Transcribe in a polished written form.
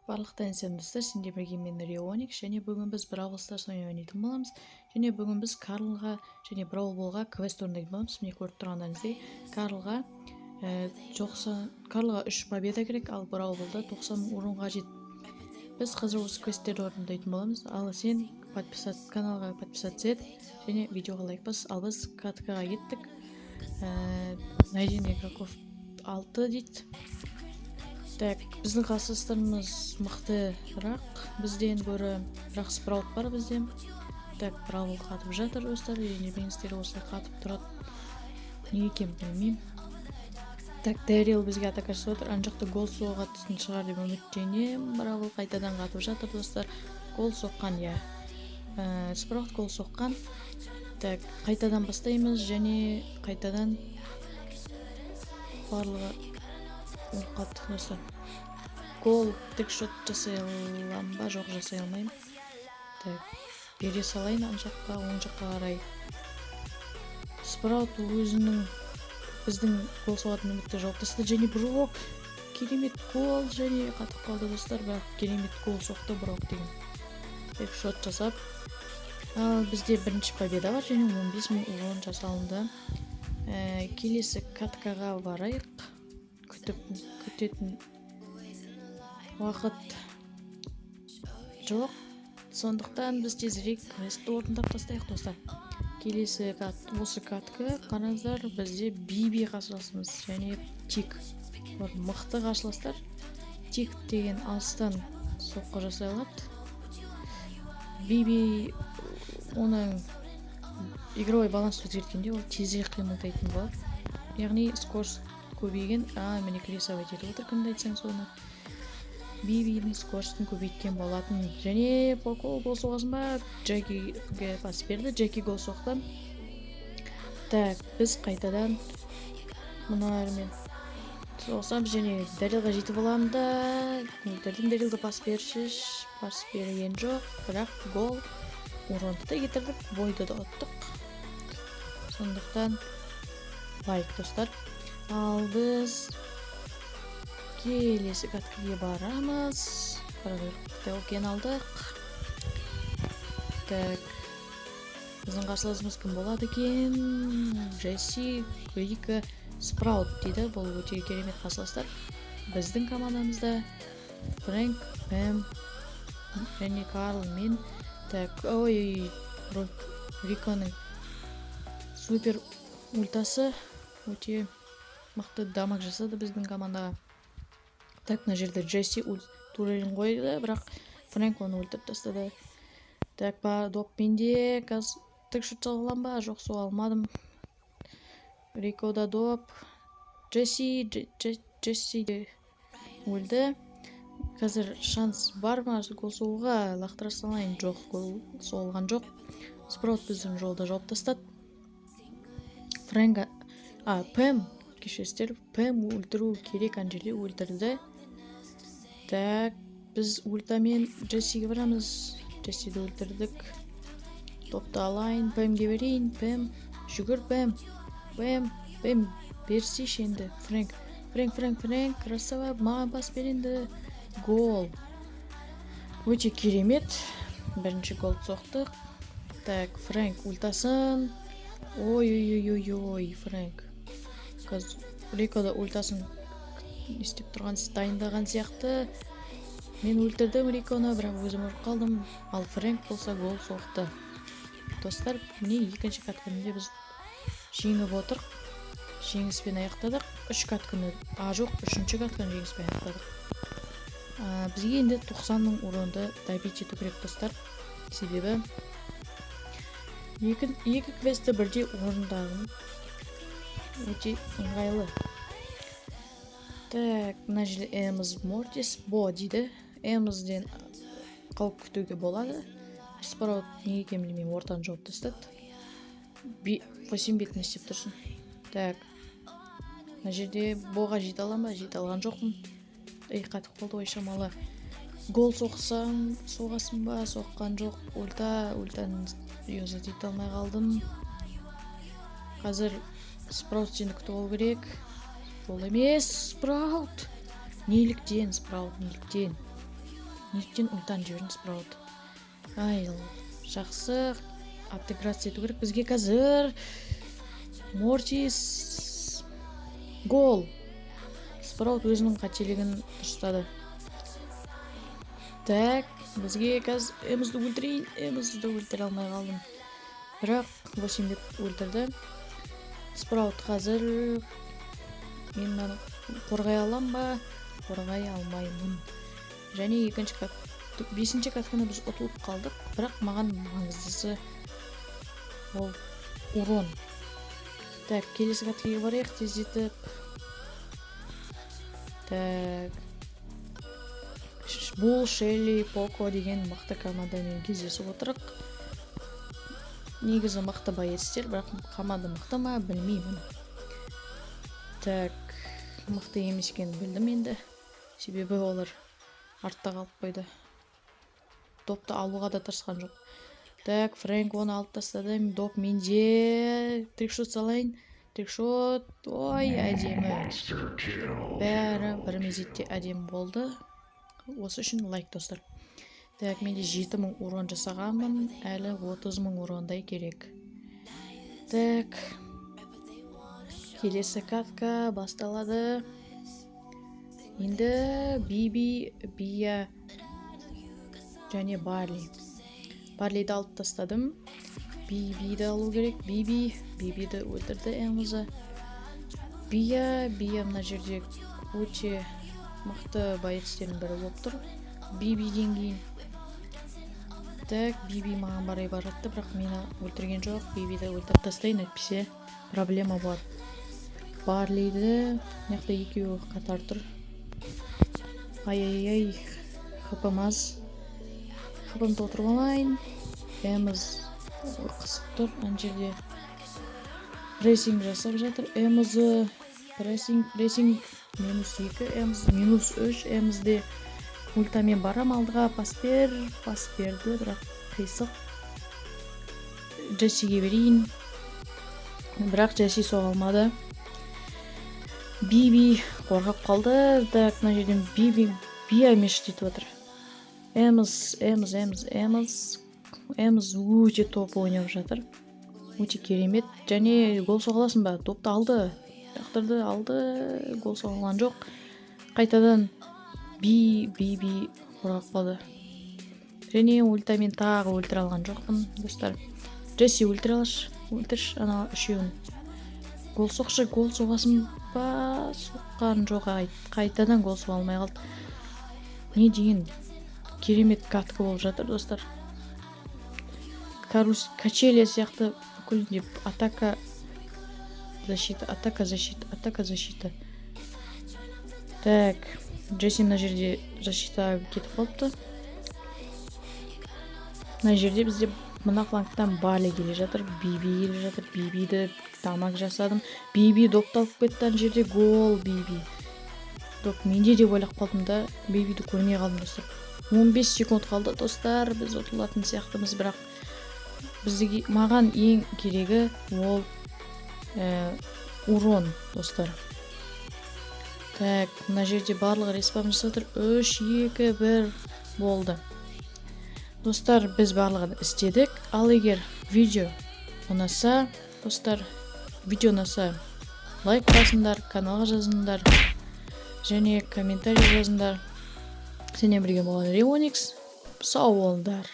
Барлықтарыңызға сәлем достар, сендер бірге мен Реоник, және бүгін біз Бравл Старс ойнайтын боламыз. Және бүгін біз Карлға және Бравл Болға квест орындайтын боламыз. Міне көріп тұрғандарыңыздай, Карлға 3 победа керек, ал Бравл Болда 90 урын қажет. Біз қазір осы квесттерді орындайтын боламыз. Ал сен каналға подписаться ет және видеоға лайк бас. Ал біз каткаға кеттік. Найден игроков 6 дейді. Так, біздің қарсыластарымыз мықтырақ бізден гөрі, бірақ спраут бар бізден. Так, Бравл қатып жатыр достар, және бенстері осылай қатып тұрады. Не екен білмеймін. Так, Дэрил бізге атака жасап отыр. Ана жақта гол соғатын шығар деп үміттенемін. Бравл қайтадан қатып жатыр достар. Гол соққан, я. Спраут гол соққан. Так, қайтадан бастаймыз және қайтадан барлығы қатты достар. Гол трикшот жасай аламын ба, жоқ жасай алмаймын. Так, бере салайын ана жаққа, оң жаққа қарай. Спраут өзінің біздің гол соғатын үмітті жауып тастады және Брок керемет гол және қатып қалды достар. Бірақ керемет гол соқты Брок деген. Трикшот жасап. Ал бізде бірінші победа бар және 15.000 урон жасалынды. Келесі каткаға барайық. Күтетін уақыт жоқ, сондықтан біз тезірек квестті орындап тастайық достар. Келесі осы катка, қараңыздар, бізде Биби қарсыласымыз және Тик. Мықты қарсыластар. Тик деген алыстан соққы жасай алады. Биби оның игровой баланс өзгерткенде ол тезірек қимылдайтын болады. Яғни скорость көбейген, міне кресовый етіп отыр, кімді айтсаң соны. Бибидің скоростын көбейткен болатын. Және Поко гол соғасын ба, Джекиге пас берді, Джеки гол соқты. Так, біз қайтадан мұналармен соғысамыз және Дэрилға жетіп аламын да. Өлтірдім, Дэрилді пас берген жоқ, бірақ гол уронды да кетірдік, бойды да ұттық. Сондықтан лайк достар. Ал біз келесі каткаге барамыз. Окен алдық. Так, біздің қарсыласымыз кім болады екен? Джесси, Рика, Спраут дейді. Бұл өте керемет қарсыластар. Біздің командамызда Фрэнк, Пэм және Карл мен. Так, Риканың супер ультасы өте мықты дамаг жасады біздің командаға. Так, мына жерде Джесси турелін қойды, бірақ Фрэнк оны өлтіріп тастады. Так, доппенде трикшот соға аламын ба? Жоқ, соға алмадым. Рикода доп. Джесси де өлді. Қазір шанс бар ма гол соғуға? Лақтыра салайын. Жоқ, гол соғылған жоқ. Спраут біздің жолда жауып тастады. Пэм кешестер, Пэм өлтіру керек, Анжели өлтірді. Так, біз ультамен Джессиге барамыз. Джессиді өлтірдік. Топты алайын, Пэмге берейін. Пэм, жүгір Пэм. Пэм, берсей шенді. Фрэнк, красава, маған бас беренді. Гол. Өте керемет. Бірінші гол соқтық. Так, Фрэнк ультасын. Ой, Фрэнк. Рикода ультасын істеп тұрған, дайындаған сияқты. Мен өлтірдім Риконы, бірақ өзім ұрып қалдым. Ал Фрэнк болса гол соқты. Достар, міне екінші катканы біз жеңіп отырық. Жеңіспен аяқтадық. 3 катканы, үшінші катканы жеңіспен аяқтадық. Бізге енді 90 уронды добить ету керек достар. Себебі екі квесті бірде орындағым өте ыңғайлы. Так, мына жерде Эміз Мортис Бо дейді. Эмізден қауіп күтуге болады. Спраут не екен білмеймін, ортаны жауып тастады. 8 бетін істеп тұрсын. Так, мына жерде Боға жете аламын ба? Жете алған жоқпын. Қатып қалды ой шамалы. Гол соғасын ба? Соққан жоқ. Ультаны юза дете алмай қалдым. Қазір Спраут сені күтіп алу керек. Ол емес, Спраут. Неліктен, Спраут, неліктен? неліктен ультаны жібердің спраут? Ай, жақсы интеграция ету керек бізге қазір. Мортис гол. Спраут өзінің қателігін дұрыстады. Так, бізге қазір Эмізді өлтірейін. Эмізді өлтіре алмай қалдым. Бірақ 8 деп өлтірді. Спраут қазір мен мені қорғай алам ба? Қорғай алмаймын. Және 5-ші катканы біз ұтылып қалдық. Бірақ маған маңыздысы ол урон. Так, келесі каткаға барайық тездетіп. Так. Бұл Шелли, Поко деген мықты командамен кездесіп отырық. Негізі мықты боецтер, бірақ команда мықты ма білмеймін. Так, мықты емес екенін білдім енді. Себебі олар артта қалып қойды. Допты алуға да тырысқан жоқ. Так, Фрэнк оны алып тастады. Доп менде. Трикшот салайын. Трикшот. Ой, әдемі. Бәрі бір мезетте әдемі болды. Осы үшін лайк, достар. Так, менде 7000 урон жасағанмын. Әлі 30.000 урондай керек. Так. Келесі катка басталады. Енді Биби, Бия және Барли. Барлиді алып тастадым. Бибиді алу керек. Бибиді өлтірді Эмізі. Бия мына жерде өте мықты боецтердің бірі болып тұр. Бибиден кейін. Так, Биби маған барай баратты, бірақ мені өлтірген жоқ. Бибиді өлтіріп тастайын, әйтпесе проблема бар. Барлиді неқті екеуі қатар тұр. Ай, хпм аз. Хпм толтырып алайын. Эміз қысып тұр, ана жерде прессинг жасап жатыр. Эмізі прессинг -2, Эміз -3, Эмізде ультамен барам алдыға, пас берді, бірақ қисық. Джессиге берейін, бірақ Джесси соға алмады. Биби қорғап қалды. Так, мына жерден Бия мешіт етіп отыр. Эміз өте топ ойнап жатыр. Өте керемет. Және гол соғыласын ба? Топты алды. Жақтырды, алды. Гол соғылған жоқ. Қайтадан Биби қорғап қалды. Және ультамен тағы өлтіре алған жоқпын, достар. Джесси өлтірші, ана үшеуін. Гол соқшы, гол соғасын ба? Соққан жоқ, қайтадан гол соға алмай қалды. Не деген керемет катка болып жатыр, достар. Качелия сияқты бүкіл атака, защита. Так, Джесси мына жерде защита кетіп қалыпты. Мына жерде бізде мына флангтан Барли келе жатыр, Биби келе жатыр. Бибиді дамаг жасадым. Биби допты алып кетті, ана жерде гол Биби. Доп менде деп ойлап қалдым да, Бибиді көрмей қалдым, достар. 15 секунд қалды, достар. Біз ұтылатын сияқтымыз, бірақ маған ең керегі ол урон, достар. Так, мына жерде барлығы респам жасатыр. 3, 2, 1 болды. Достар, біз барлығын істедік. Ал егер видео ұнаса, достар, лайк басыңдар, каналға жазыңдар, және комментарий жазыңдар. Сенен бірге болған Реоникс. Сау болыңдар.